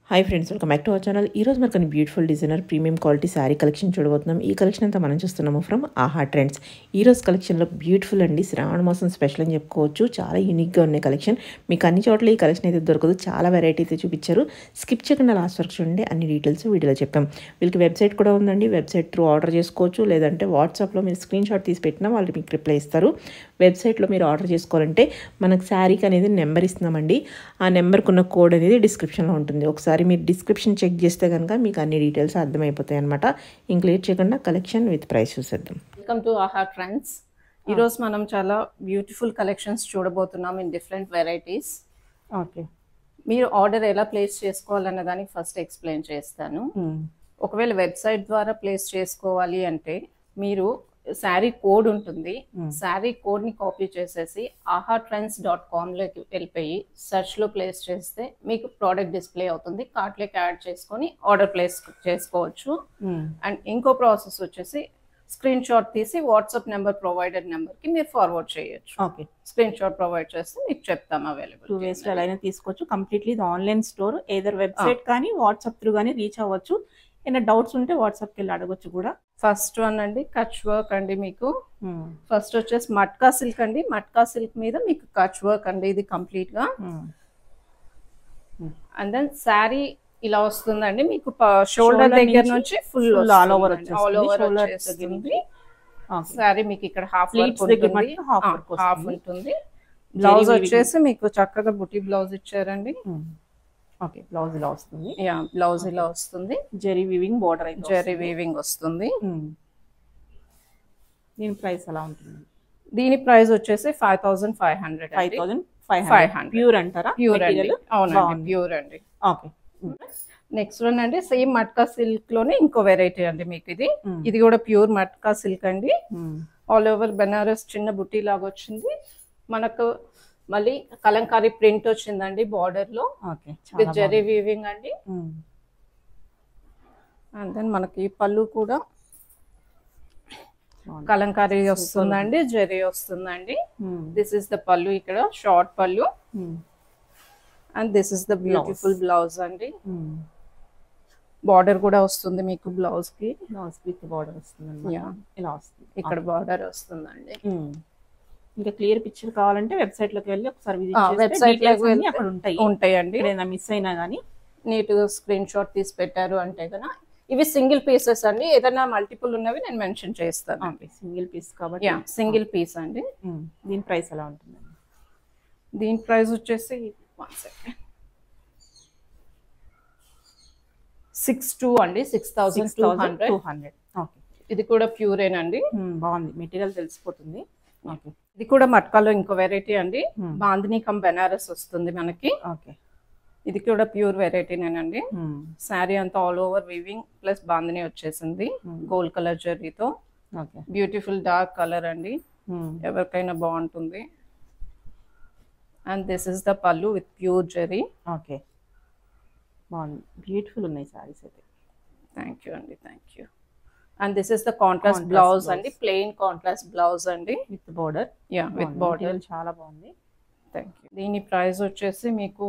Hi friends, welcome back to our channel. ఈరోజు మనకు beautiful designer premium quality sari collection చూడబోతున్నాం. ఈ కలెక్షన్ అంతా మనం చూస్తున్నాము ఫ్రమ్ ఆహా ట్రెండ్స్. ఈరోజు కలెక్షన్లో బ్యూటిఫుల్ అండి, శ్రావణ మాసం స్పెషల్ అని చెప్పుకోవచ్చు. చాలా యూనిక్గా ఉన్నాయి కలెక్షన్. మీకు అన్ని చోట్ల ఈ కలెక్షన్ అయితే దొరకదు, చాలా వెరైటీ అయితే చూపించారు. స్కిప్ చేయకుండా లాస్ట్ వరకు చూడండి, అన్ని డీటెయిల్స్ వీడియోలో చెప్పాం. వీళ్ళకి వెబ్సైట్ కూడా ఉందండి, వెబ్సైట్ త్రూ ఆర్డర్ చేసుకోవచ్చు. లేదంటే వాట్సాప్లో మీరు స్క్రీన్ షాట్ తీసి పెట్టినా వాళ్ళు మీకు రిప్లై ఇస్తారు. వెబ్సైట్లో మీరు ఆర్డర్ చేసుకోవాలంటే మనకు శారీకి అనేది నెంబర్ ఇస్తున్నామండి. ఆ నెంబర్కి ఉన్న కోడ్ అనేది డిస్క్రిప్షన్లో ఉంటుంది. ఒకసారి మీరు డిస్క్రిప్షన్ చెక్ చేస్తే కనుక మీకు అన్ని డీటెయిల్స్ అర్థమైపోతాయి అనమాట. ఇంక లేట్ చేయకుండా కలెక్షన్ విత్ ప్రైస్ చూసేద్దాం. వెల్కమ్ టు ఆహా ట్రెండ్స్. ఈరోజు మనం చాలా బ్యూటిఫుల్ కలెక్షన్స్ చూడబోతున్నాం ఇన్ డిఫరెంట్ వెరైటీస్. ఓకే, మీరు ఆర్డర్ ఎలా ప్లేస్ చేసుకోవాలన్న దానికి ఫస్ట్ ఎక్స్ప్లెయిన్ చేస్తాను. ఒకవేళ వెబ్సైట్ ద్వారా ప్లేస్ చేసుకోవాలి అంటే మీరు శారీ కోడ్ ఉంటుంది, శారీ కోడ్ ని కాపీ చేసేసి ahatrends.com లోకి వెళ్ళిపోయి సెర్చ్ లో ప్లేస్ చేస్తే మీకు ప్రోడక్ట్ డిస్ప్లే అవుతుంది. కార్ట్ లోకి యాడ్ చేసుకొని ఆర్డర్ ప్లేస్ చేసుకోవచ్చు. అండ్ ఇంకో ప్రాసెస్ వచ్చేసి స్క్రీన్ షాట్ తీసి వాట్సాప్ నెంబర్ ప్రొవైడెడ్ నెంబర్ కి మీరు ఫార్వర్డ్ చేయొచ్చు. ఓకే, స్క్రీన్ షాట్ ప్రొవైడ్ చేస్తే మీకు చెప్తాం అవైలబుల్. 2 ways ఎలా అయినా తీసుకోవచ్చు. కంప్లీట్లీ ఇది ఆన్లైన్ స్టోర్. ఏదర్ వెబ్సైట్ కానీ వాట్సాప్ త్రూ కానీ రీచ్ అవ్వచ్చు. ఏమైనా డౌట్స్ ఉంటే వాట్సాప్కి వెళ్ళి అడగొచ్చు కూడా. ఫస్ట్ వన్ అండి కచ్ వర్క్ అండి. మీకు ఫస్ట్ వచ్చేసి మట్కా సిల్క్ అండి. మట్కా సిల్క్ మీద మీకు కచ్ వర్క్ అండి, ఇది కంప్లీట్ గా. అండ్ దెన్ శారీ ఇలా వస్తుందండి మీకు షోల్డర్ దగ్గర నుంచి ఫుల్ ఆల్ ఓవర్ వచ్చేస్తుంది. శారీ మీకు ఇక్కడ హాఫ్ ఉంటుంది. బ్లౌజ్ వచ్చేసి మీకు చక్కగా బుటీ బ్లౌజ్ ఇచ్చారండి. ఓకే, బ్లౌజ్ ఇలా వస్తుంది. యా, బ్లౌజ్ ఇలా వస్తుంది. జెరీ వీవింగ్ బోర్డర్ అయితే జెరీ వీవింగ్ వస్తుంది. దీని ప్రైస్ ఎలా ఉంటుంది? దీని ప్రైస్ వచ్చేసి 5500. 5500 ప్యూర్ అంటారా? ప్యూర్ అండి, అవునండి ప్యూర్ అండి. ఓకే, నెక్స్ట్ వన్ అండి సేమ్ మట్కా సిల్క్ లోనే ఇంకో వెరైటీ అండి మీకు. ఇది కూడా ప్యూర్ మట్కా సిల్క్ అండి. ఆల్ ఓవర్ బెనారస్ చిన్న బుట్టి లాగా వచ్చింది. మనకు మళ్ళీ కలంకారీ ప్రింట్ వచ్చిందండి బార్డర్ లో, విత్ జెరీ వీవింగ్ అండి. అండ్ దెన్ మనకి పళ్ళు కూడా కలంకారీ వస్తుందండి, జెరీ వస్తుందండి. దిస్ ఇస్ ద పళ్ళు, ఇక్కడ షార్ట్ పళ్ళు. And this is the beautiful blouse అండి. బార్డర్ కూడా వస్తుంది మీకు బ్లౌజ్ కి. బ్లౌజ్ విత్ బార్డర్ వస్తుంది. ఇలా వస్తుంది, ఇక్కడ బార్డర్ వస్తుందండి. ఇంకా క్లియర్ పిక్చర్ కావాలంటే వెబ్సైట్ లోకి వెళ్ళి ఒకసారి వెబ్సైట్ లోకి అక్కడ ఉంటాయండి. ఏదైనా మిస్ అయినా గానీ నీట్ గా స్క్రీన్ షాట్ తీసి పెట్టారు అంటే కదా. ఇవి సింగిల్ పీసెస్ అండి, ఏదైనా మల్టిపుల్ ఉన్నవి నేను మెన్షన్ చేస్తాను. సింగిల్ పీస్ కాబట్టి సింగిల్ పీస్ అండి. దీని ప్రైస్ ఎలా ఉంటుంది? దీని ప్రైస్ వచ్చేసి 62 అండి, 6200. ఓకే, ఇది కూడా ప్యూరేనండి. బాగుంది, మెటీరియల్ తెలిసిపోతుంది. ఓకే, ఇది కూడా మట్కాలో ఇంకో వెరైటీ అండి. బాందిని కమ్ బెనారస్ వస్తుంది మనకి. ఓకే, ఇది కూడా ప్యూర్ వెరైటీనేనండి. శారీ అంతా all over weaving plus bandhani వచ్చేసింది గోల్డ్ కలర్ జరీతో. బ్యూటిఫుల్ డార్క్ కలర్ అండి, ఎవరికైనా బాగుంటుంది. అండ్ దిస్ ఇస్ ద పల్లు విత్ ప్యూర్ జరీ. ఓకే, బాగుంది, బ్యూటిఫుల్ ఉన్నాయి సారీస్ అయితే. థ్యాంక్ యూ అండి, thank you. And this is the contrast blouse అండి, ప్లెయిన్ కాంట్రాస్ట్ బ్లౌజ్ అండి with border. Yeah, with border. చాలా బాగుంది. Thank you. దీని ప్రైస్ వచ్చేసి మీకు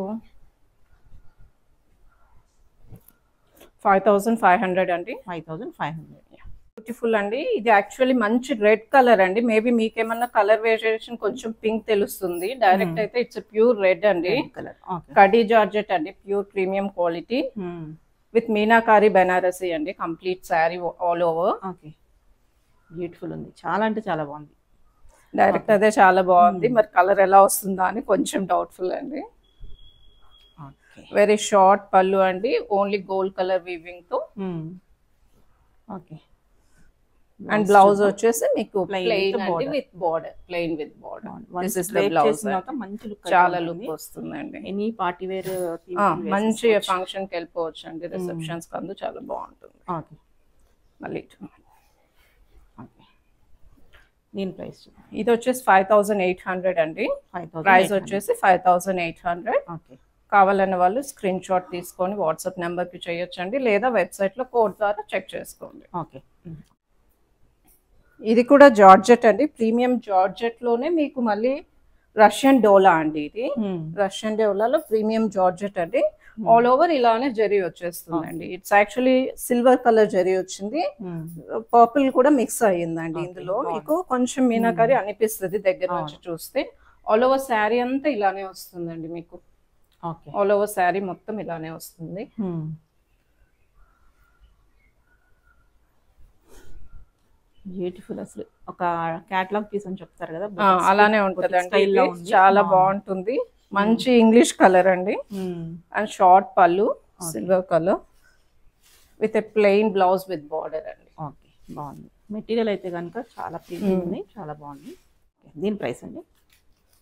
5500 అండి. 5500. బ్యూటిఫుల్ అండి. ఇది యాక్చువల్లీ మంచి రెడ్ కలర్ అండి. మేబీ మీకేమన్నా కలర్ వేరియేషన్ కొంచెం పింక్ తెలుస్తుంది. డైరెక్ట్ అయితే ఇట్స్ ప్యూర్ రెడ్ అండి. కడీ జార్జెట్ అండి, pure premium quality with Meenakari Banarasi అండి. Complete sari all over. Okay, beautiful ఉంది, చాలా అంటే చాలా బాగుంది. డైరెక్ట్ అదే చాలా బాగుంది, మరి కలర్ ఎలా వస్తుందా అని కొంచెం డౌట్ఫుల్ అండి. వెరీ షార్ట్ పళ్ళు అండి, ఓన్లీ గోల్డ్ కలర్ వీవింగ్ తో. ఓకే, అండ్ బ్లౌజ్ వచ్చేసి మీకు ప్లెయిన్ అండి with border, plain with border. This is the blouse. మంచి లుక్, చాలా లుక్ వస్తుందండి. ఎనీ పార్టీ వేర్ మంచి ఫంక్షన్ కి వెళ్ళిపోవచ్చు అండి, రిసెప్షన్స్ కందు చాలా బాగుంటుంది. ఓకే, మళ్ళీ దీని ప్రైస్ ఇది వచ్చేసి 5800 అండి. ప్రైస్ వచ్చేసి 5800. ఓకే, కావాలన్న వాళ్ళు స్క్రీన్ షాట్ తీసుకొని వాట్సాప్ నెంబర్ కి చేయొచ్చండి, లేదా వెబ్సైట్ లో కోడ్ ద్వారా చెక్ చేసుకోండి. ఓకే, ఇది కూడా జార్జెట్ అండి, ప్రీమియం జార్జెట్ లోనే మీకు మళ్ళీ రష్యన్ డోలా అండి. ఇది రష్యన్ డోలాలో ప్రీమియం జార్జెట్ అండి. ఆల్ ఓవర్ ఇలానే జరీ వచ్చేస్తుందండి. It's actually silver colour zari వచ్చింది, పర్పుల్ కూడా మిక్స్ అయ్యిందండి. ఇందులో మీకు కొంచెం మీనాకరి అనిపిస్తుంది దగ్గర నుంచి చూస్తే. ఆల్ ఓవర్ శారీ అంతా ఇలానే వస్తుందండి మీకు. ఆల్ ఓవర్ శారీ మొత్తం ఇలానే వస్తుంది. బ్యూటిఫుల్. అసలు ఒక క్యాటలాగ్ పీస్ అని చెప్తారు కదా, అలానే ఉంటదండి. చాలా బాగుంటుంది. మంచి ఇంగ్లీష్ కలర్ అండి, అండ్ షార్ట్ పళ్ళు silver colour with a plain blouse with border అండి. ఓకే, బాగుంది. మెటీరియల్ అయితే కనుక చాలా ప్రీమియం ఉంది, చాలా బాగుంది. దీని ప్రైస్ అండి?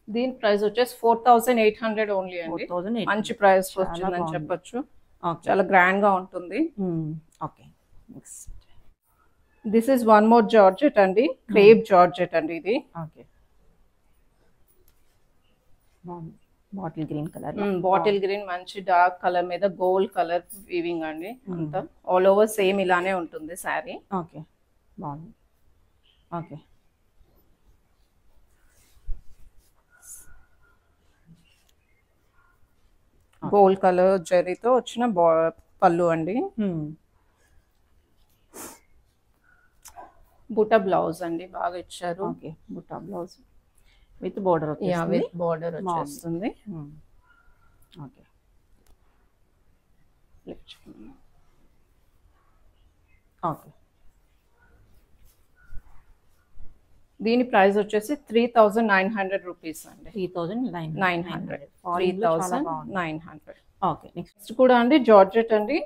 దీని ప్రైస్ వచ్చేసి 4800 ఓన్లీ అండి. మంచి ప్రైస్ వచ్చిందని చెప్పొచ్చు. చాలా గ్రాండ్ గా ఉంటుంది. Okay, next this is one more georgette అండి, క్రేప్ జార్జెట్ అండి ఇది. ఓకే, బాగుంది. Bottle green colour, bottle green మంచి డార్క్ కలర్ మీద గోల్డ్ కలర్ వీవింగ్ అండి. అంతా ఆల్ ఓవర్ సేమ్ ఇలానే ఉంటుంది శారీ. ఓకే, బాగుంది. ఓకే, గోల్డ్ కలర్ జరీతో వచ్చిన పళ్ళు అండి. బుట్ట బ్లౌజ్ అండి బాగా ఇచ్చారు. ఓకే, బుట్ట blouse with border. With border వచ్చేస్తుంది. Okay, okay. దీని ప్రైస్ వచ్చేసి 3900 రూపీస్ అండి. 3900. 3900. ఓకే, నెక్స్ట్ కూడా అండి జార్జెట్ అండి,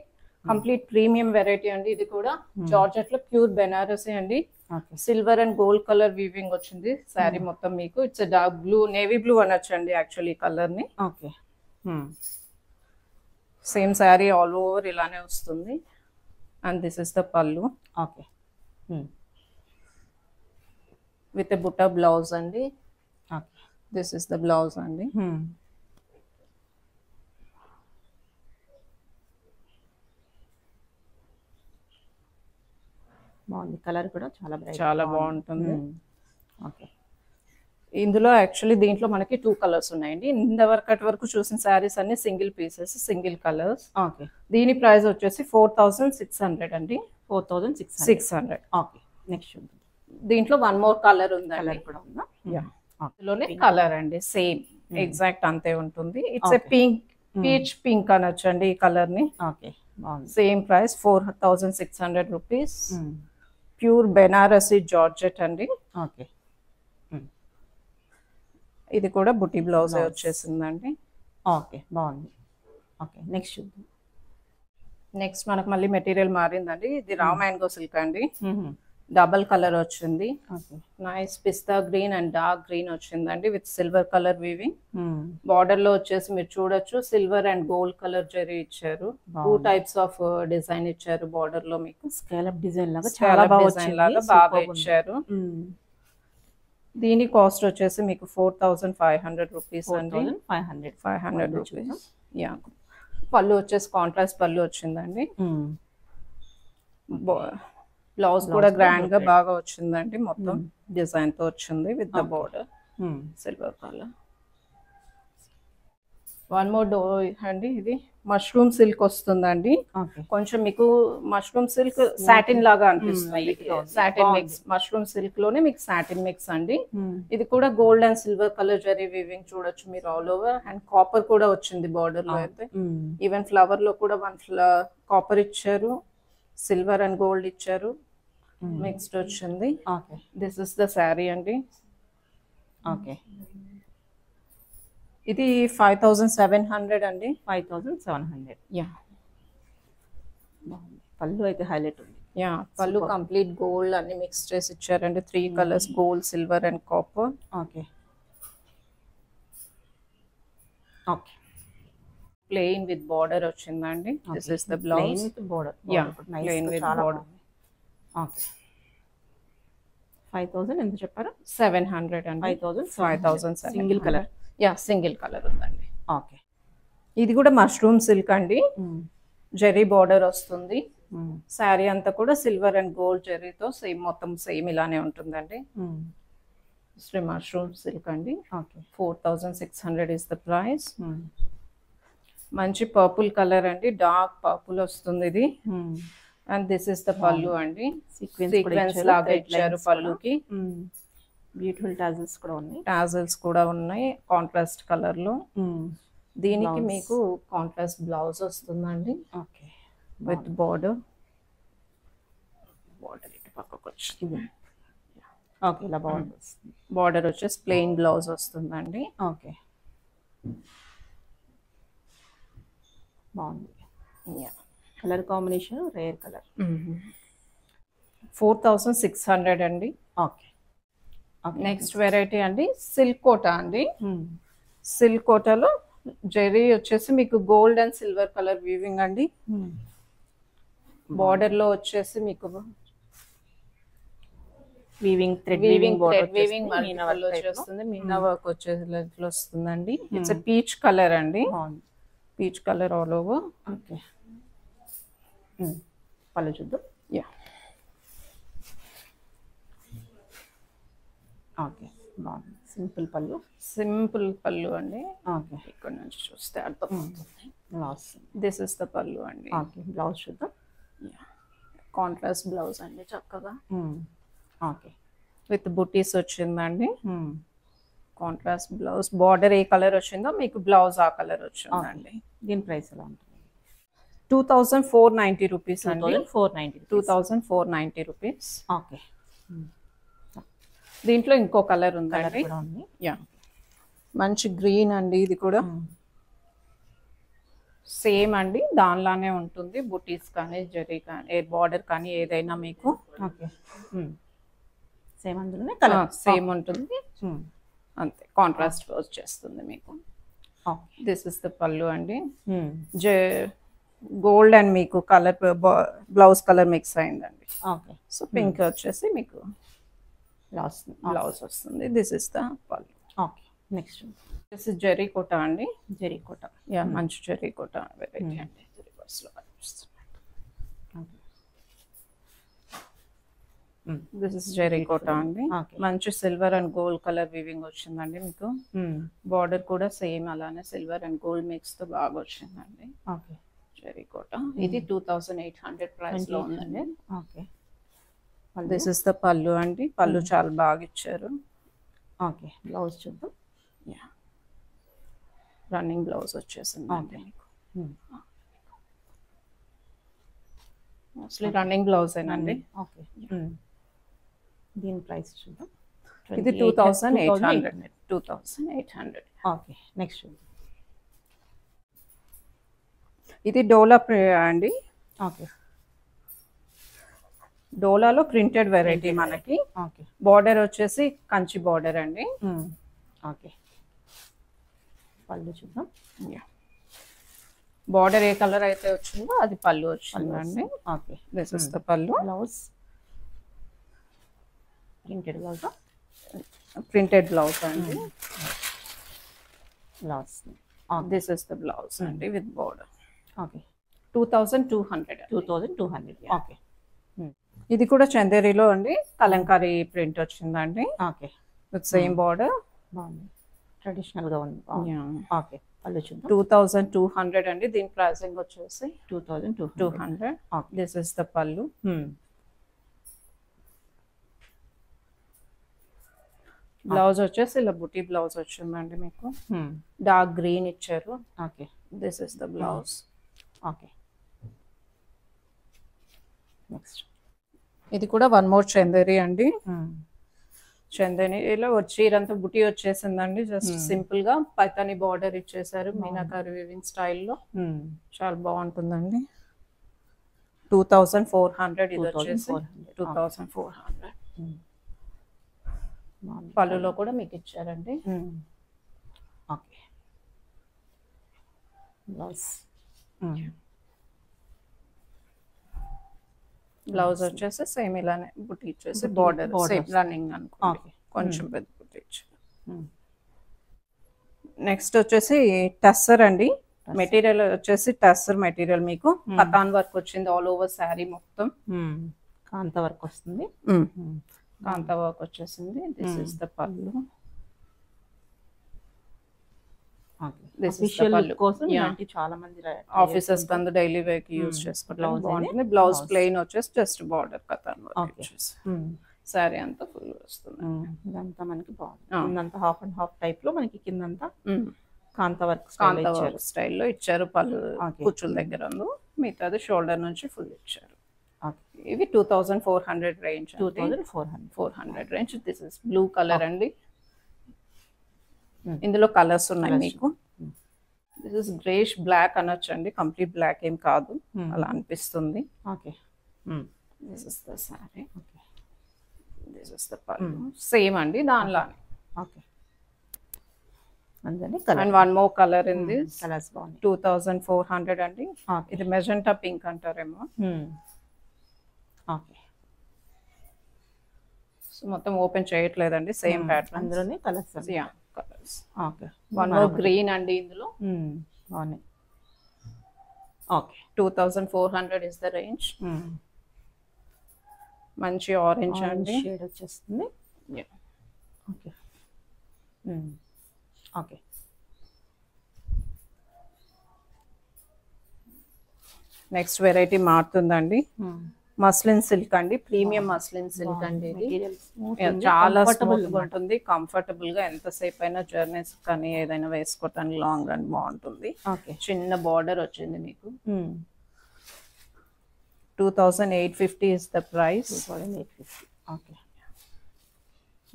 కంప్లీట్ ప్రీమియం వెరైటీ అండి. ఇది కూడా జార్జెట్ లో ప్యూర్ బెనారసీ అండి. Silver and gold colour weaving వచ్చింది శారీ మొత్తం మీకు. It's dark blue, navy blue అనొచ్చు అండి యాక్చువల్లీ కలర్ ని. Okay, same sari all over ఇలానే వస్తుంది. And this is the pallu. Okay, with a బుట్ట బ్లౌజ్ అండి. దిస్ ఇస్ ద బ్లౌజ్ అండి. బాగుంది. కలర్ కూడా చాలా బాగుంటుంది. ఓకే, ఇందులో యాక్చువల్లీ దీంట్లో మనకి 2 కలర్స్ ఉన్నాయండి. ఇంతవరకటి వరకు చూసిన శారీస్ అన్ని single pieces, single colours. Okay, దీని ప్రైస్ వచ్చేసి 4600 అండి. 4600. ఓకే, నెక్స్ట్ చూద్దాం. దీంట్లో వన్ మోర్ కలర్ ఉంది. కలర్ కూడా ఉందా? ఇందులోనే కలర్ అండి, సేమ్ ఎగ్జాక్ట్ అంతే ఉంటుంది. It's a pink, peach pink అనొచ్చు అండి ఈ కలర్ ని. ఓకే, బాగుంది. Same price 4600 rupees. Pure Banarasi georgette అండి. ఓకే, ఇది కూడా బుటీ బ్లౌజ్ వచ్చేసిందండి. ఓకే, బాగుంది. ఓకే, నెక్స్ట్ చూద్దాం. నెక్స్ట్ మనకు మళ్ళీ మెటీరియల్ మారిందండి. ఇది రా మ్యాంగో సిల్క్ అండి, డబల్ కలర్ వచ్చింది. నైస్ పిస్తా గ్రీన్ అండ్ డార్క్ గ్రీన్ వచ్చిందండి with silver colour weaving. Border లో వచ్చేసి మీరు చూడొచ్చు సిల్వర్ అండ్ గోల్డ్ కలర్ జరీ ఇచ్చారు. 2 టైప్స్ ఆఫ్ డిజైన్ ఇచ్చారు బార్డర్ లో మీకు. స్కాలప్ డిజైన్ లాగా బాగా ఇచ్చారు. దీని కాస్ట్ వచ్చేసి మీకు 4500 రూపీస్ అండి. 500 రూపీస్. యా, పళ్ళు వచ్చేసి కాంట్రాస్ట్ పళ్ళు వచ్చిందండి. బ్లౌజ్ కూడా గ్రాండ్ గా బాగా వచ్చిందండి. మొత్తం డిజైన్ తో వచ్చింది with the border silver colour. One more డో అండి. ఇది మష్రూమ్ సిల్క్ వస్తుందండి. కొంచెం మీకు మష్రూమ్ సిల్క్ సాటిన్ లాగా అనిపిస్తుంది. సాటిన్ మిక్స్, మష్రూమ్ సిల్క్ లోనే మీకు సాటిన్ మిక్స్ అండి. ఇది కూడా gold and silver colour zari weaving చూడొచ్చు మీరు ఆల్ ఓవర్. అండ్ కాపర్ కూడా వచ్చింది బార్డర్ లో అయితే. ఈవెన్ ఫ్లవర్ లో కూడా 1 కాపర్ ఇచ్చారు, సిల్వర్ అండ్ గోల్డ్ ఇచ్చారు, మిక్స్డ్ వచ్చింది. దిస్ ఇస్ ద శారీ అండి. ఓకే, ఇది 5700 అండి. 5700. యా, పళ్ళు అయితే హైలైట్ ఉంది. యా, పళ్ళు కంప్లీట్ గోల్డ్ అన్ని మిక్స్ చేసి ఇచ్చారండి. 3 colours, gold, silver and copper. Okay, okay. Plain with border వచ్చిందండి. This is the blouse. Yeah, plain with border. Okay, 5000 ఎంత చెప్పారు? 700 అండి. 5700 single colour. Yeah, single colour ఉందండి. ఓకే, ఇది కూడా మష్రూమ్ సిల్క్ అండి. జెరీ బార్డర్ వస్తుంది. శారీ అంతా కూడా సిల్వర్ అండ్ గోల్డ్ జెరీతో సేమ్, మొత్తం సేమ్ ఇలానే ఉంటుందండి. మష్రూమ్ సిల్క్ అండి. 4600 ఇస్ ద ప్రైస్. మంచి పర్పుల్ కలర్ అండి, డార్క్ పర్పుల్ వస్తుంది ఇది. And this is the pallu అండి, సీక్వెన్స్ లాగా ఇచ్చారు పళ్ళుకి. బ్యూటిఫుల్ టాజల్స్ కూడా ఉన్నాయి. టాజల్స్ కూడా ఉన్నాయి కాంట్రాస్ట్ కలర్ లో. దీనికి మీకు కాంట్రాస్ట్ బ్లౌజ్ వస్తుందండి. ఓకే, విత్ బార్డర్ ఇటు పక్కకు వచ్చింది. ఓకే, ఇలా బార్డర్ వచ్చేసి ప్లెయిన్ బ్లౌజ్ వస్తుందండి. ఓకే, బాగుంది. Colour combination rare colour. 4600 అండి. ఓకే, నెక్స్ట్ వెరైటీ అండి సిల్క్ కోటా అండి. సిల్క్ కోటాలో జెరీ వచ్చేసి మీకు gold and silver colour weaving అండి. బార్డర్ లో వచ్చేసి మీకు థ్రెడ్ వీవింగ్ వచ్చేస్తుంది. మీనా వర్క్ వచ్చేసి వస్తుందండి. ఇట్స్ పీచ్ కలర్ అండి, peach colour all over. Okay, పళ్ళు చూద్దాం. యా, ఓకే, బాగుంది. సింపుల్ పళ్ళు అండి. ఓకే, ఇక్కడ నుంచి చూస్తే అర్థమవుతుంది. Blouse, this is the pallu అండి. ఓకే, బ్లౌజ్ చూద్దాం. కాంట్రాస్ట్ బ్లౌజ్ అండి చక్కగా. ఓకే, విత్ బుటీస్ వచ్చిందండి. కాంట్రాస్ట్ బ్లౌజ్, బార్డర్ ఏ కలర్ వచ్చిందో మీకు బ్లౌజ్ ఆ కలర్ వచ్చిందండి. దీని ప్రైస్ ఎలా ఉంటుంది? 2490 రూపీస్ అండి. 2490 రూపీస్. ఓకే, దీంట్లో ఇంకో కలర్ ఉందండి. యా, మంచి గ్రీన్ అండి. ఇది కూడా సేమ్ అండి, దానిలానే ఉంటుంది. బుటీస్ కానీ జరీ కానీ బార్డర్ కానీ ఏదైనా మీకు ఓకే సేమ్ అందులోనే కలర్ సేమ్ ఉంటుంది అంతే. కాంట్రాస్ట్ వచ్చేస్తుంది మీకు. దిస్ ఇస్ ద పళ్ళు అండి. గోల్డ్ అండ్ మీకు కలర్ బ్లౌజ్ కలర్ మిక్స్ అయిందండి. ఓకే, సో పింక్ వచ్చేసి మీకు బ్లౌజ్ వస్తుంది. This is the pallu. Okay, next this is zari Kota అండి. జరీ కోటా, యా, మంచి జరీ కోటా వెరైటీ అండి. రివర్స్లో కనిపిస్తుంది. దిస్ ఇస్ జరీ కోటా అండి. మంచి silver and gold colour weaving వచ్చిందండి మీకు. బార్డర్ కూడా సేమ్ అలానే సిల్వర్ అండ్ గోల్డ్ మిక్స్ తో బాగా వచ్చిందండి. ఓకే, జరీ కోటా. ఇది 2800 ప్రైస్ లో ఉందండి. Okay, this is the pallu అండి. పళ్ళు చాలా బాగా ఇచ్చారు. ఓకే, బ్లౌజ్ చూద్దాం. యా, రన్నింగ్ బ్లౌజ్ వచ్చేసింది మీకు. మోస్ట్లీ రన్నింగ్ బ్లౌజ్ ఏనండి. ఓకే, దీని ప్రైస్ చూద్దాం. ఇది 2800. ఓకే, నెక్స్ట్ ఇది డోలా అండి. ఓకే, డోలాలో ప్రింటెడ్ వెరైటీ మనకి. ఓకే, బార్డర్ వచ్చేసి కంచి బార్డర్ అండి. ఓకే, పళ్ళు చూద్దాం. బార్డర్ ఏ కలర్ అయితే వచ్చిందో అది పళ్ళు వచ్చిందండి. Okay, this is the pallu. Blouse printed blouse. Printed blouse అండి. Blouse this is the blouse అండి విత్ బార్డర్. ఓకే, 2200. ఓకే, ఇది కూడా చందేరిలో అండి. కలంకారీ ప్రింట్ వచ్చిందండి. Okay, with same border. బాగుంది, ట్రెడిషనల్ గా ఉంది. ఓకే, పళ్ళు చూద్దాం. 2200 అండి. దీని ప్రైసింగ్ వచ్చేసి 2200. This is the pallu. Blouse వచ్చేసి ఇలా బుటీ బ్లౌజ్ వచ్చిందండి మీకు. డార్క్ గ్రీన్ ఇచ్చారు. Okay, this is the blouse. Okay, next ఇది కూడా వన్ మోర్ చందేరి అండి. చందేరిలో చీరంతా బుటీ వచ్చేసిందండి. జస్ట్ సింపుల్ గా పైతాని బార్డర్ ఇచ్చేసారు మీనాకారి వీవింగ్ స్టైల్లో. చాలా బాగుంటుందండి. 2400. ఇది వచ్చేసి 2400. పళ్ళులో కూడా మీకు ఇచ్చారండి. ఓకే, బ్లౌజ్ బ్లౌజ్ వచ్చేసి సేమ్ ఇలానే బుట్టి ఇచ్చేసి బార్డర్ సేమ్ రన్నింగ్ అనుకోండి. కొంచెం పెద్ద బుట్టి ఇచ్చారు. నెక్స్ట్ వచ్చేసి టస్సర్ అండి. మెటీరియల్ వచ్చేసి టస్సర్ మెటీరియల్ మీకు కతాన్ వర్క్ వచ్చింది ఆల్ ఓవర్ శారీ మొత్తం. కాంత వర్క్ వస్తుంది. కాంత వర్క్ వచ్చేసింది. This is the pallu. Okay This is the official pallu. కోసం Yeah. ఇలాంటి చాలా మంది ఆఫీసెస్ కందు డైలీ వేర్ కి యూజ్ చేసుకుంటాం. Blouse బాగుంటుంది. అనేది బ్లౌజ్ blouse. ప్లెయిన్ వచ్చేసి జస్ట్ బార్డర్ కథన్ వర్క్ Okay. వచ్చేసి సారీ అంతా ఫుల్ వస్తుంది. ఇదంతా మనకి బాగుంది. కిందంతా హాఫ్ అండ్ హాఫ్ టైప్ లో మనకి కిందంతా కాంతా వర్క్ కాంతా వర్క్ స్టైల్లో ఇచ్చారు. పళ్ళు Okay. కుచ్చుల దగ్గర ఉంది. మిగతాది షోల్డర్ నుంచి ఫుల్ ఇచ్చారు. ఓకే ఇవి 2400 range. 2400 range. This is blue colour అండి. ఇందులో కలర్స్ ఉన్నాయి మీకు. దిస్ ఇస్ గ్రేష్ బ్లాక్ అనొచ్చు అండి. కంప్లీట్ బ్లాక్ ఏం కాదు, అలా అనిపిస్తుంది. Okay this is the sari. This is the pallu. Same అండి దానిలానే. ఓకే అందుకని and one more colour in this. Colours బాగున్నాయి. 2400 అండి. Okay. ఇది మెజెంటా పింక్ అంటారేమో. ఓకే సో మొత్తం ఓపెన్ చేయట్లేదండి. Same pattern. అందులోనే colours. Yeah colours. Okay one more green అండి ఇందులో. బాగున్నాయి. Okay 2400 is the range. మంచి ఆరెంజ్ అండి. షేడ్ వచ్చేస్తుంది. ఓకే ఓకే నెక్స్ట్ వెరైటీ మారుతుందండి. మస్లిన్ సిల్క్ అండి. ప్రీమియం మస్లిన్ సిల్క్ అండి. ఇది చాలా స్మూత్ గా ఉంటుంది. కంఫర్టబుల్ గా ఎంతసేపు అయినా జర్నీస్ కానీ ఏదైనా వేసుకోవటానికి లాంగ్ రన్ బాగుంటుంది. ఓకే చిన్న బార్డర్ వచ్చింది మీకు. 2850 ఇస్ ద ప్రైస్. 2850. ఓకే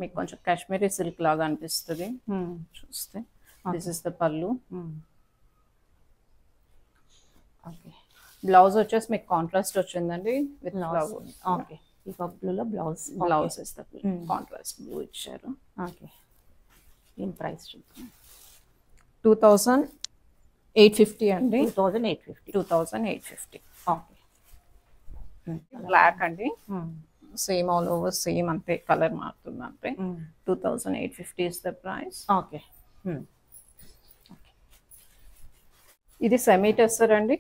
మీకు కొంచెం కాశ్మీరీ సిల్క్ లాగా అనిపిస్తుంది చూస్తే. This is the pallu. Okay blouse వచ్చేసి మీకు కాంట్రాస్ట్ వచ్చిందండి విత్ బ్లౌజ్. ఓకే ఈ బ్లూలో blouse. Blouse is the contrast blue ఇచ్చారు. ఓకే దీని ప్రైస్ 2850 అండి. 2850. ఓకే బ్లాక్ అండి. సేమ్ ఆల్ ఓవర్ సేమ్ అంతే, కలర్ మారుతుంది అంతే. 2850 ఇస్ ద ప్రైస్. ఓకే ఇది సెమీ టెస్సర్ అండి.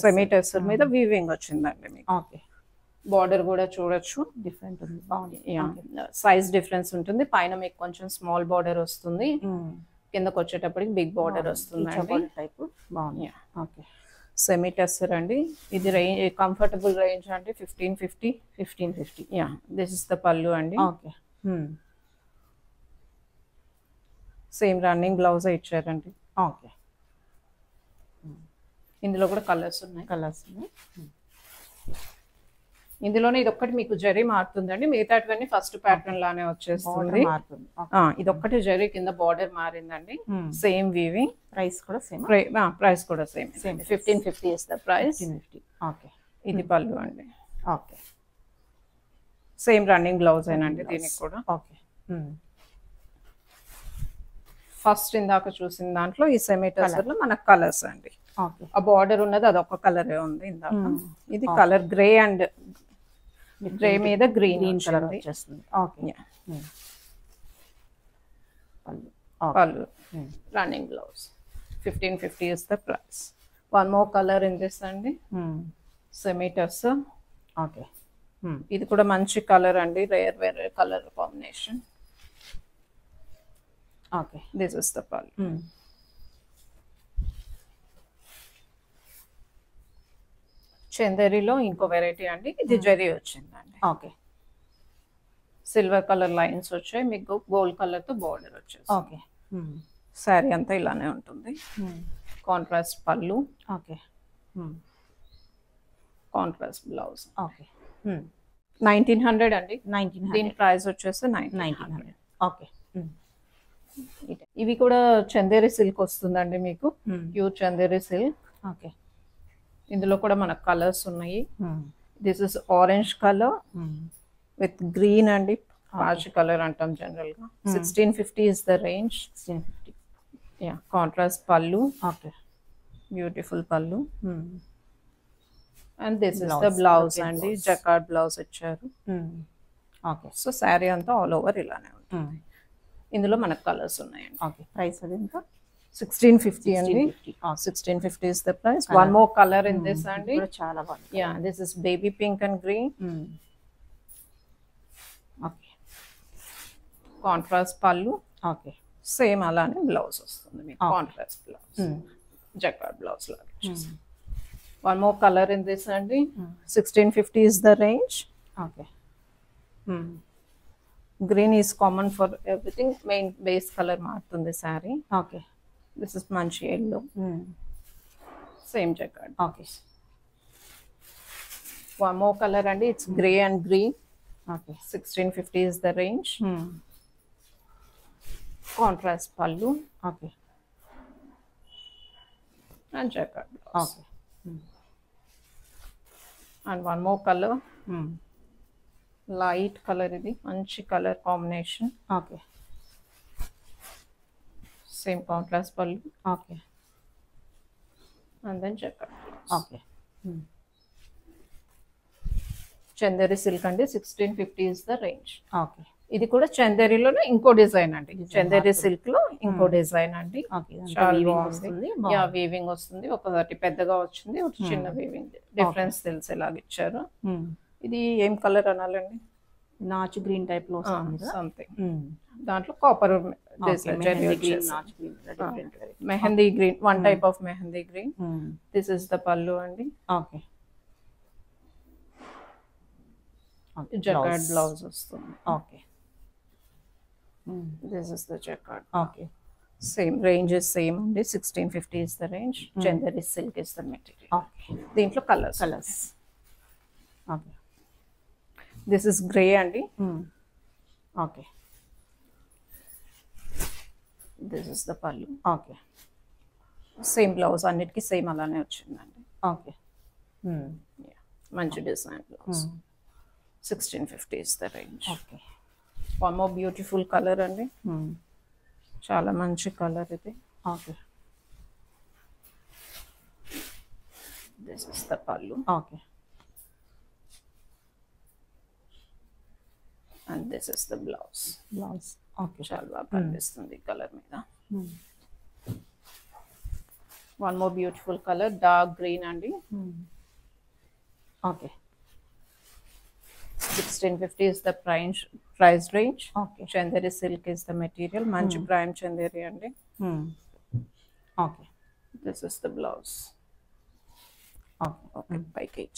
సెమీ టెస్సర్ మీద వీవింగ్ వచ్చిందండి మీకు. ఓకే బార్డర్ కూడా చూడొచ్చు. డిఫరెంట్ ఉంది. బాగుంది. సైజ్ డిఫరెన్స్ ఉంటుంది. పైన మీకు కొంచెం స్మాల్ బార్డర్ వస్తుంది. కిందకి వచ్చేటప్పటికి బిగ్ బార్డర్ వస్తుందండి. టైప్ బాగుంది. ఓకే సెమీ టెస్సర్ అండి. ఇది రేంజ్ కంఫర్టబుల్ రేంజ్ అండి. 1550. Yeah this is the pallu అండి. ఓకే సేమ్ రన్నింగ్ బ్లౌజ్ ఇచ్చారండి. ఓకే ఇందులో కూడా కలర్స్ ఉన్నాయి. కలర్స్ ఇందులోనే ఇది ఒక్కటి మీకు జరీ మారుతుందండి. మిగతాటివన్నీ ఫస్ట్ ప్యాటర్న్ లానే వచ్చేస్తుంది. ఇది ఒక్కటి జరీ కింద బార్డర్ మారిందండి. Same weaving. ప్రైస్ కూడా సేమ్. ప్రైస్ కూడా same. 1550 is the price. Okay ఇది పళ్ళు అండి. ఓకే సేమ్ రన్నింగ్ బ్లౌజ్ ఏనండి దీనికి కూడా. ఓకే ఫస్ట్ ఇందాక చూసిన దాంట్లో ఈ సెమీ టెస్సర్ లో మనకు కలర్స్ అండి. ఓకే ఆ బార్డర్ ఉన్నది అదొక కలరే ఉంది ఇందాక. ఇది కలర్ గ్రే అండ్ గ్రే మీద గ్రీన్ కలర్ వచ్చేస్తుంది. ఓకే పళ్ళు running blouse. 1550 is the price. One more colour in this అండి. సెమీ టెస్సర్. ఓకే ఇది కూడా మంచి కలర్ అండి. వేరే colour combination. Okay this is the పళ్ళు. చందేరిలో ఇంకో వెరైటీ అండి. ఇది జరీ వచ్చిందండి. ఓకే సిల్వర్ కలర్ లైన్స్ వచ్చాయి. మీకు గోల్డ్ కలర్ తో బార్డర్ వచ్చేసి. ఓకే శారీ అంతా ఇలానే ఉంటుంది. Contrast pallu. Okay contrast blouse. Okay 1900 అండి. 1900. దీని ప్రైస్ వచ్చేసి 1900. ఓకే ఇవి కూడా చందేరి సిల్క్ వస్తుందండి మీకు. Pure Chanderi silk. ఓకే ఇందులో కూడా మనకు కలర్స్ ఉన్నాయి. This is orange colour with green అండి. పాచి కలర్ అంటాం జనరల్ గా. 1650 is the range. 1650. Yeah contrast pallu. Okay beautiful పళ్ళు. And this is the blouse అండి. జకార్డ్ బ్లౌజ్ ఇచ్చారు. ఓకే సో శారీ అంతా ఆల్ ఓవర్ ఇలానే ఉంటుంది. ఇందులో మనకు కలర్స్ ఉన్నాయండి. ఓకే ప్రైస్ అది ఎంత? 1650 అండి. 1650 is the price. One more colour in this అండి. చాలా బాగుంది. Yeah this is baby pink and green. Okay contrast pallu. Okay same అలానే బ్లౌజ్ వస్తుంది మీకు కాంట్రాస్ట్ బ్లౌజ్ జకార్డ్ బ్లౌజ్ లాగా. One more colour in this అండి. 1650 is the range. Okay. Green is common for everything. Main base colour మారుతుంది sari. Okay. This is మంచి yellow. Same jacquard. Okay. One more colour అండి. It's grey and green. Okay. 1650 is the range. Contrast pallu. Okay. And jacquard blouse. Okay. And one more colour. Light colour, ఇది మంచి colour combination. Okay. Same contrast pallu. Okay. And then jacquard blouse. Okay. Chanderi silk అండి. 1650 is the range. Okay. ఇది కూడా చందేరిలోనే ఇంకో design అండి. Chanderi silk లో ఇంకో design అండి. చాలా బాగుంది. యా, వీవింగ్ వస్తుంది. ఒకటి పెద్దగా వచ్చింది, ఒకటి చిన్న వీవింగ్. డిఫరెన్స్ తెలిసేలాగా ఇచ్చారు. ఇది ఏం కలర్ అనాలండి? నాచు గ్రీన్ టైప్ లో సంథింగ్. దాంట్లో copper mehndi green, one type of mehndi green. This is the pallu అండి. ఓకే. జకార్డ్ బ్లౌజ్ వస్తుంది. Okay. This is the jacquard. Okay. Same range is same అండి. 1650 is the range. Chanderi silk is the material. Okay. దీంట్లో colours. Okay. This is grey అండి. Okay. This is the pallu. Okay. Same blouse, అన్నిటికీ same అలానే వచ్చిందండి. Okay. మంచి design blouse. 1650 is the range. Okay. One more beautiful colour అండి. చాలా మంచి colour ఇది. Okay. This is the pallu. Okay. And this is the blouse. Okay. చాలా బాగా కనిపిస్తుంది కలర్ మీద. One more beautiful colour, dark green అండి. Okay. 1650 is the price range. Okay. Chanderi silk is the material. Manchi prime chanderi andi. Okay. This is the blouse. Okay. By kg.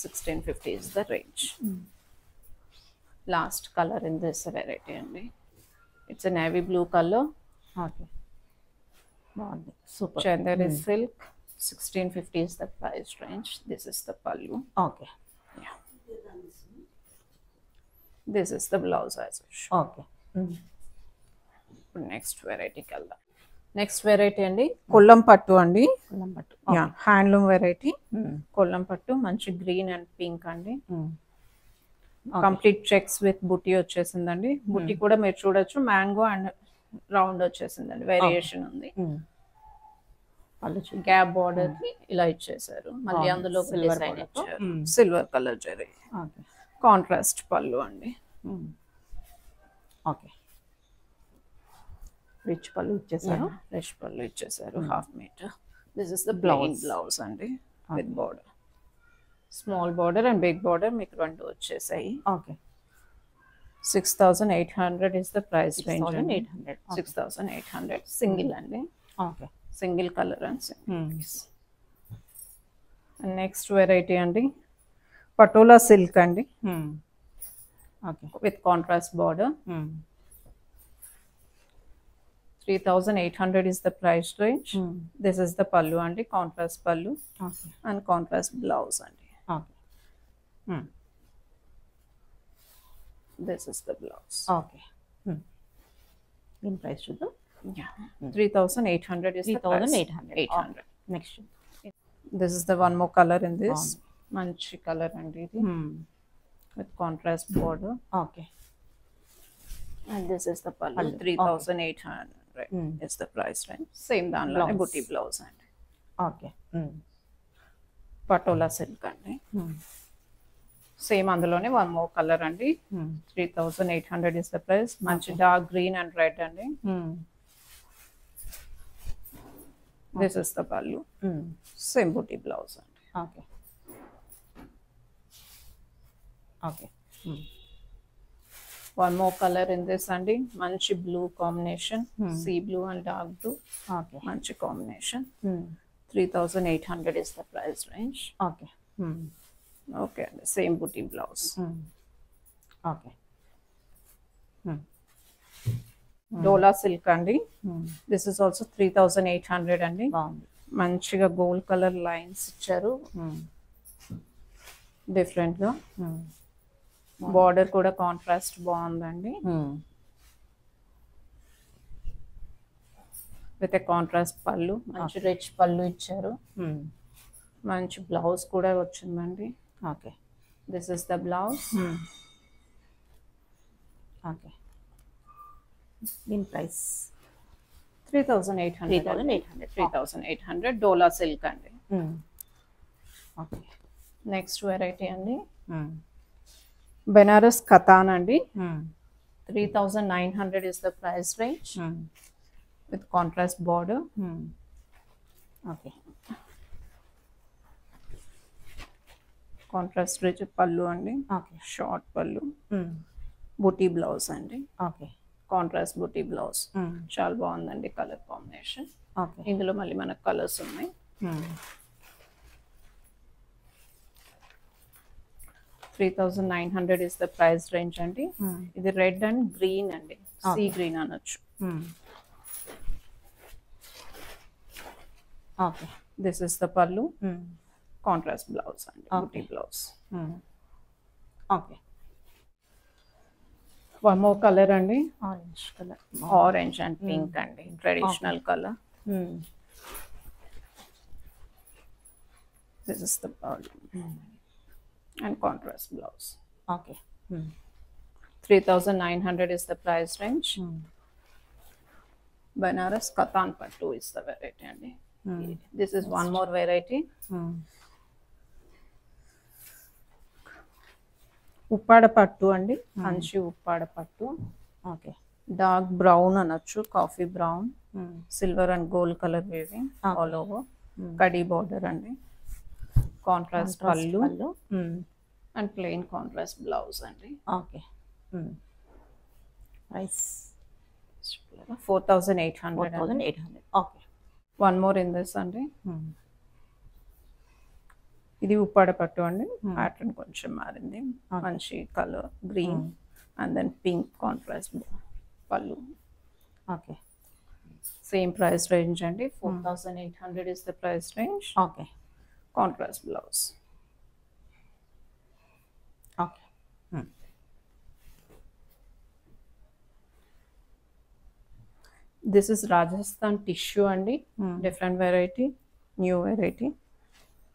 1650 is the range. Last color in this variety andi. It's a navy blue color. Okay. Super. Chanderi silk. 1650 is the price range. This is the pallu. Okay. Yeah. This is the blouse as well. Okay. Next variety color. Next variety andi kollam pattu andi. Kollam pattu. Yeah, handloom variety. Kollam pattu manchi green and pink andi. Complete checks with booty వచ్చేసిందండి. బుట్టి కూడా మీరు చూడొచ్చు, mango and round వచ్చేసిందండి. Variation ఉంది. Gap border కి ఇలా ఇచ్చేసారు. మళ్ళీ అందులో డిజైన్ ఇచ్చారు. Silver colour zari. కాంట్రాస్ట్ పళ్ళు అండి. ఓకే. రిచ్ పళ్ళు ఇచ్చేసారు. రిచ్ పళ్ళు ఇచ్చేసారు. Half metre. This is the blouse అండి with border. Small border and big border మీకు రెండు వచ్చేసాయి. Okay. 6800 is the price range. 6800. 6800 single అండి. Okay. Single colour and single. Next variety అండి పటోలా సిల్క్ అండి. Okay. With contrast border. 3800 is the price range. This is the pallu andi, contrast pallu. Okay. And contrast blouse andi. Okay. This is the blouse. Okay. In price chuddam. Yeah. 3800 is 3800. 800. Next. This is the one more color in this. Manchi color andi idi. With contrast border. Okay. And this is the pallu. 3800 is the price range. Same danlo booty blouse andi. Okay. Patola silk andi. Same andalone one more color andi. 3800 is the price. Manchi dark green and red andi. This is the pallu. Same booty blouse andi. Okay. Okay. One more colour in this అండి, మంచి blue combination, sea blue and dark blue. Okay. మంచి combination. 3800 is the price range. Okay. Okay అండి, same buti blouse. Okay. Dola silk అండి. This is also 3800 అండి. బాగుంది. మంచిగా gold colour lines ఇచ్చారు different గా. బార్డర్ కూడా కాంట్రాస్ట్ బాగుందండి, విత్ కాంట్రాస్ట్ పళ్ళు, మంచి రిచ్ పళ్ళు ఇచ్చారు. మంచి బ్లౌజ్ కూడా వచ్చిందండి. Okay. This is the blouse. Okay. దీని ప్రైస్ 3800. 3800 డోలా సిల్క్ అండి. ఓకే. నెక్స్ట్ వెరైటీ అండి, బెనారస్ కతాన్ అండి. 3900 is the price range with contrast border. Okay. Contrast rich పళ్ళు అండి. ఓకే. షార్ట్ పళ్ళు, బుటీ బ్లౌజ్ అండి. ఓకే. కాంట్రాస్ట్ బుటీ బ్లౌజ్ చాలా బాగుందండి కలర్ కాంబినేషన్. ఓకే. ఇందులో మళ్ళీ మనకు కలర్స్ ఉన్నాయి. 3900 is the price range అండి. ఇది రెడ్ అండ్ గ్రీన్ అండి, సీ గ్రీన్ అనొచ్చు. Okay. This is the pallu, contrast blouse అండి, buti blouse. Okay. One more colour అండి, orange colour. Orange and pink అండి, traditional colour. This is the pallu and contrast blouse. Okay. 3900 is the price range. Banaras Katan Pattu is the variety andi. This is one more variety. Uppada Pattu andi, Anchi Uppada Pattu. Okay. Dark brown anachu, coffee brown, silver and gold color weaving all over. Kadi border andi. Contrast pallu and plain contrast blouse అండి. Okay. Price 4800. Okay. One more in this అండి, ఇది ఉప్పాడ పట్టు అండి. Pattern కొంచెం మారింది, మంచి colour green and then pink contrast pallu. Okay. Same price range అండి, 4800 is the price range. Okay. Contrast blouse. Okay. This is Rajasthan tissue అండి, different variety, new variety.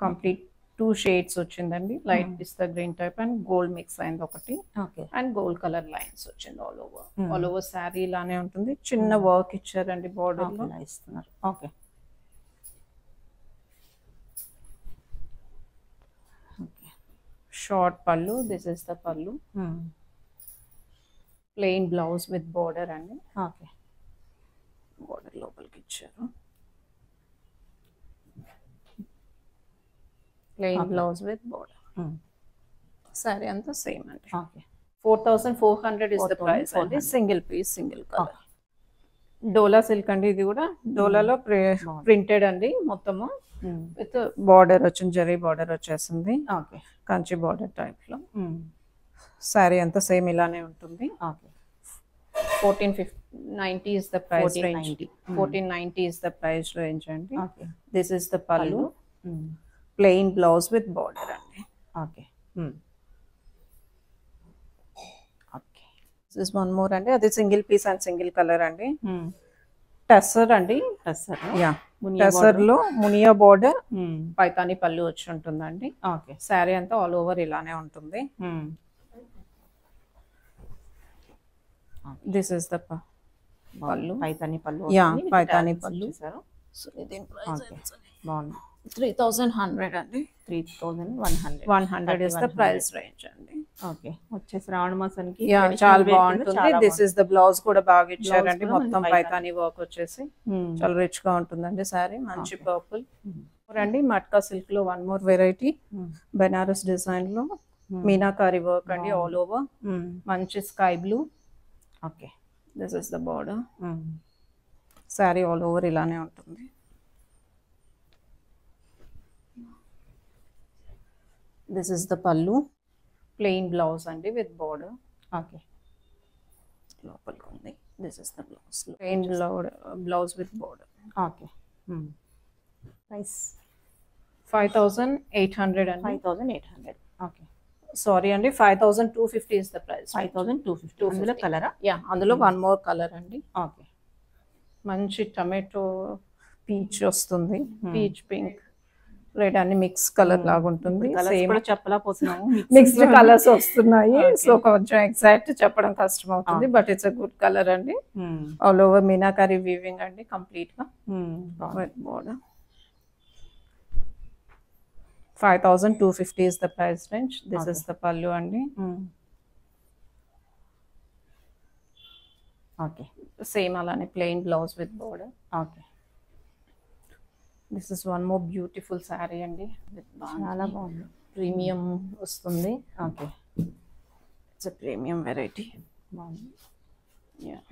Complete 2 shades వచ్చిందండి, light pista green type and gold mix అయింది ఒకటి. Okay. And gold colour lines వచ్చింది all over. All over sari ఇలానే ఉంటుంది, చిన్న work ఇచ్చారండి border లో ఇస్తున్నారు. Okay. Short pallu, this is the pallu. Plain blouse with border అండి. ఓకే. బోర్డర్ లోపలికి ఇచ్చారు. Plain blouse with border. Sari అంతా సేమ్ అండి. ఓకే. 4400 ఇస్ ద ప్రైస్ అండి. Single piece, single colour. Dola silk అండి, ఇది కూడా డోలాలో ప్రింటెడ్ అండి మొత్తము, విత్ బార్డర్ వచ్చింది, జరీ బార్డర్ వచ్చేసింది. ఓకే. కంచి బార్డర్ టైప్ లో. సారీ అంతా సేమ్ ఇలానే ఉంటుంది. Okay. 1490 is the price range. 1490 is the price range అండి. Okay. This is the pallu. Plain blouse with border అండి. Okay. Okay. This is one more అండి, అది single piece and single colour అండి. టెస్సర్ అండి. Tussar. Yeah, tussar లో Muniya border, Paithani పళ్ళు వచ్చి ఉంటుందండి. ఓకే. శారీ అంతా ఆల్ ఓవర్ ఇలానే ఉంటుంది. దిస్ ఇస్ ద పళ్ళు, పైతాని పళ్ళు. యా, పైతాని పళ్ళు. సో దీని ప్రైస్ బాగుంది. 3100 అండి. 3100. 100 is the price range అండి. ఓకే. వచ్చే శ్రావణ మాసానికి చాలా బాగుంటుంది. దిస్ ఇస్ ద బ్లౌజ్ కూడా బాగా ఇచ్చారండి, మొత్తం పైతాని వర్క్ వచ్చేసి చాలా రిచ్ గా ఉంటుందండి సారీ. మంచి పర్పుల్ అండి. మట్కా సిల్క్ లో one more variety, Banaras design లో మీనాకారి వర్క్ అండి ఆల్ ఓవర్. మంచి sky blue. Okay. This is the border. Sari all over ఇలానే ఉంటుంది. This is the pallu. Plain blouse అండి విత్ బార్డర్. ఓకే. లోపలికి ఉంది. This is the blouse. Plain blouse with border. Okay. Price 5800 అండి. 5800. Okay. Sorry అండి 5250 is the price. 5250. అందులో కలరా? Yeah, అందులో one more colour అండి. ఓకే. మంచి టమాటో పీచ్ వస్తుంది. పీచ్ పింక్ రెడ్ అన్ని మిక్స్ కలర్ లాగా ఉంటుంది. సేమ్ కూడా చెప్పలేకపోతున్నాము, మిక్స్డ్ కలర్స్ వస్తున్నాయి. సో కొంచెం ఎగ్జాక్ట్ చెప్పడం కష్టం అవుతుంది, but it's a good colour అండి. ఆల్ ఓవర్ మీనాకారి వీవింగ్ అండి కంప్లీట్ గా with border. 5250 is the price range. This is the pallu andi. Okay. Same alane plain blouse with border. Okay. This is one more beautiful saree andi with chaala baagundi. Premium vastundi. Okay. It's a premium variety. Baagundi. Yeah.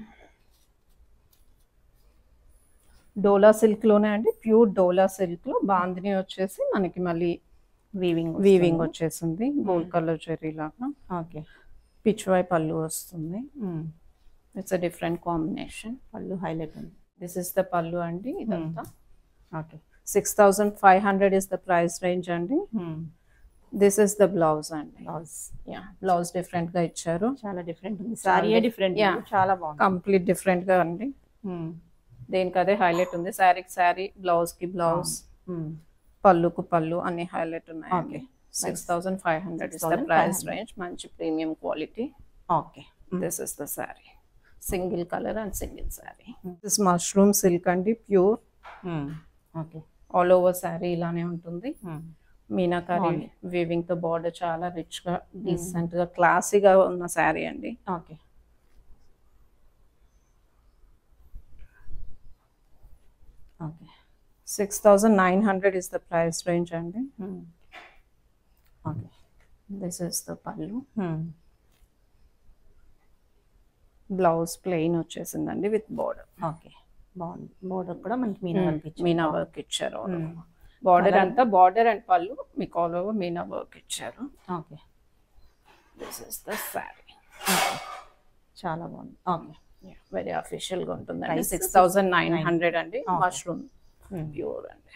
Dola silk లోనే అండి, pure డోలా silk లో బాందిని వచ్చేసి మనకి మళ్ళీ weaving వచ్చేసింది. Gold colour zari లాగా. Okay. Pichwai పళ్ళు వస్తుంది. It's a different combination. పళ్ళు హైలైట్ ఉంది. దిస్ ఇస్ ద పళ్ళు అండి. ఇదంతా okay. 6500 is the price range అండి. దిస్ ఇస్ ద బ్లౌజ్ అండి. బ్లౌజ్. యా, బ్లౌజ్ డిఫరెంట్ గా ఇచ్చారు. చాలా డిఫరెంట్ ఉంది. Sorry different. చాలా బాగుంది. కంప్లీట్ డిఫరెంట్ గా అండి. దేనికి అదే హైలైట్ ఉంది. శారీకి శారీ, బ్లౌజ్ కి బ్లౌజ్, పళ్ళుకు పళ్ళు అన్ని హైలైట్ ఉన్నాయి. 6500 ఇస్ ద ప్రైస్ రేంజ్. మంచి premium quality. Okay. This is the sari. Single colour and single sari. This mushroom silk అండి, pure. Okay. All over sari ఇలానే ఉంటుంది. మీనాకారి వీవింగ్ తో బార్డర్ చాలా రిచ్ గా, డీసెంట్ గా, క్లాసీగా ఉన్న శారీ అండి. Okay. Okay. 6900 is the price range andi. Okay. This is the pallu. Blouse plain వచ్చేసిందండి విత్ బార్డర్. ఓకే. బాగుంది. బార్డర్ కూడా మనకి మీనా వర్క్ ఇచ్చారు. బార్డర్ అంతా బార్డర్ అండ్ పళ్ళు మీకు ఆల్ ఓవర్ మీనా వర్క్ ఇచ్చారు. Okay. This is the sorry. చాలా బాగుంది. ఓకే. వెరీ అఫీషియల్ గా ఉంటుందండి. 6900 అండి. మష్రూమ్ ప్యూర్ అండి.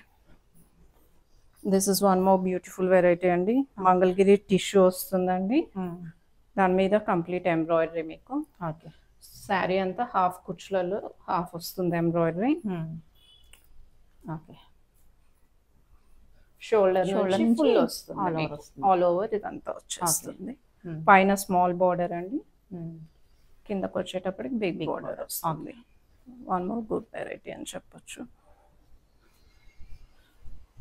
This is one more beautiful variety అండి. మంగళగిరి టిష్యూ వస్తుందండి. దాని మీద కంప్లీట్ ఎంబ్రాయిడరీ మీకు. ఓకే. శారీ అంతా హాఫ్ కుచ్చులలో హాఫ్ వస్తుంది ఎంబ్రాయిడరీ. ఓకే. షోల్డర్ నుంచి ఫుల్ వస్తుంది. ఆల్ ఓవర్ ఇదంతా వచ్చేస్తుంది. పైన స్మాల్ బార్డర్ అండి, కిందకు వచ్చేటప్పటికి బిగ్ బార్డర్ వస్తుంది. వన్ మోర్ గుడ్ వెరైటీ అని చెప్పొచ్చు.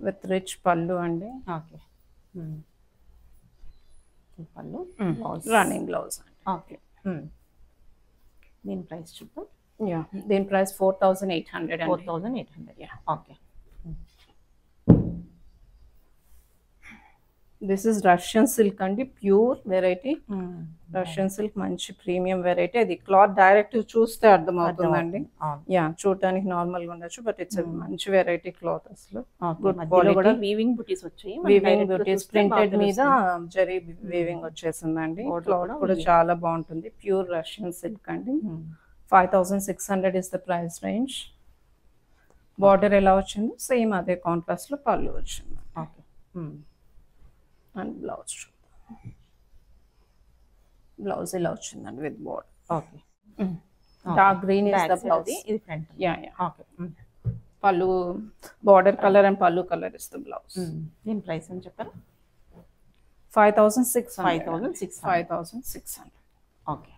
విత్ రిచ్ పళ్ళు అండి. ఓకే. పళ్ళు రన్నింగ్ బ్లౌజ్ అండి. ఓకే. దీని ప్రైస్ చూద్దాం. యా, దీని ప్రైస్ 4800 అండి. 4800. Yeah. Okay. This is Russian silk అండి, ప్యూర్ వెరైటీ. రష్యన్ సిల్క్ మంచి ప్రీమియం వెరైటీ. అది క్లాత్ డైరెక్ట్ చూస్తే అర్థమవుతుందండి. యా, చూడటానికి నార్మల్ గా ఉండొచ్చు, బట్ ఇట్స్ మంచి వెరైటీ క్లాత్. అసలు గుడ్ క్వాలిటీ. వీవింగ్ బుటీస్ వచ్చాయి. వీవింగ్ బుటీస్ ప్రింటెడ్ మీద జరీ వీవింగ్ వచ్చేసిందండి. క్లాత్ కూడా చాలా బాగుంటుంది. ప్యూర్ రష్యన్ సిల్క్ అండి. 5600 is the price range. Border ఎలా వచ్చిందో సేమ్ అదే కాంట్రాస్ట్ లో పళ్ళు వచ్చింది. ఓకే. అండ్ బ్లౌజ్ బ్లౌజ్ ఇలా వచ్చిందండి with border. Okay. Dark green is the blouse. ఇది ఫ్రంట్. Yeah yeah. ఓకే. పళ్ళు బార్డర్ కలర్ అండ్ పళ్ళు కలర్ ఇస్ ద బ్లౌజ్. దీని ప్రైస్ అని చెప్పారు. 5600. 5600. 5600. ఓకే.